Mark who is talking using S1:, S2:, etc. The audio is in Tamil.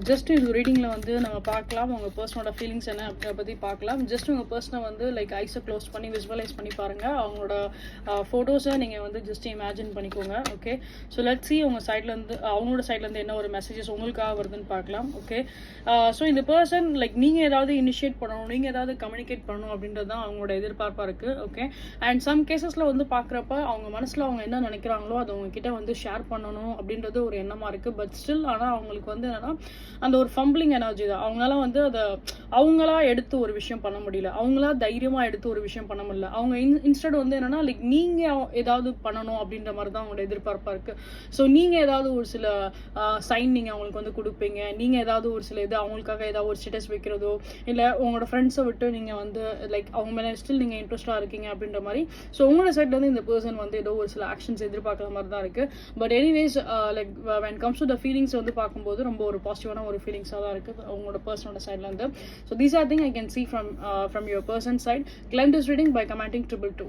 S1: ஜஸ்ட் இந்த ரீடிங்கில் வந்து நம்ம பார்க்கலாம் உங்கள் பர்சனோட ஃபீலிங்ஸ் என்ன அப்படின்ற பற்றி பார்க்கலாம். ஜஸ்ட் உங்கள் பர்சனை வந்து லைக் ஐஸை க்ளோஸ் பண்ணி விசுவலைஸ் பண்ணி பாருங்கள். அவங்களோட ஃபோட்டோஸை நீங்கள் வந்து ஜஸ்ட் இமேஜின் பண்ணிக்கோங்க. ஓகே, ஸோ லெட்ஸ் சி உங்கள் சைட்லேருந்து அவங்களோட சைட்லேருந்து என்ன ஒரு மெசேஜஸ் உங்களுக்காக வருதுன்னு பார்க்கலாம். ஓகே, ஸோ இந்த பர்சன் லைக் நீங்கள் ஏதாவது இனிஷியேட் பண்ணணும், நீங்கள் ஏதாவது கம்யூனிகேட் பண்ணணும் அப்படின்றது தான் அவங்களோட எதிர்பார்ப்பாக இருக்குது. ஓகே, அண்ட் சம் கேசஸில் வந்து பார்க்குறப்ப அவங்க மனசில் அவங்க என்ன நினைக்கிறாங்களோ அது உங்ககிட்ட வந்து ஷேர் பண்ணணும் அப்படின்றது ஒரு எண்ணமாக இருக்குது. பட் ஸ்டில் ஆனால் அவங்களுக்கு வந்து என்னன்னா அந்த ஒரு ஃபம்பிளிங் எனர்ஜி தான். அவங்களால வந்து அதை அவங்களா எடுத்து ஒரு விஷயம் பண்ண முடியல, அவங்களா தைரியமா எடுத்து ஒரு விஷயம் பண்ண முடியல. அவங்க இன்ஸ்டெட் வந்து என்னன்னா லைக் நீங்க ஏதாவது பண்ணணும் அப்படின்ற மாதிரி தான் அவங்களோட எதிர்பார்ப்பா இருக்கு. ஸோ நீங்க ஏதாவது ஒரு சில சைன் நீங்க அவங்களுக்கு வந்து கொடுப்பீங்க, நீங்க ஏதாவது ஒரு சில இது அவங்களுக்காக ஏதாவது ஒரு ஸ்டேட்டஸ் வைக்கிறதோ இல்லை உங்களோட ஃப்ரெண்ட்ஸை விட்டு நீங்க வந்து லைக் அவங்க மேலே ஸ்டில் நீங்க இன்ட்ரெஸ்டா இருக்கீங்க அப்படின்ற மாதிரி. ஸோ உங்களோட சைட்ல இருந்து இந்த பர்சன் வந்து ஏதோ ஒரு சில ஆக்ஷன்ஸ் எதிர்பார்க்குற மாதிரி தான் இருக்கு. But anyways like when comes to the feelings வந்து பார்க்கும்போது ரொம்ப ஒரு பாசிட்டிவான ஒரு ஃபீலிங்ஸாக தான் இருக்குது அவங்களோட பர்சனோட சைட்லேருந்து. So these are thing I can see from your person's side. Claim this reading by commenting 222.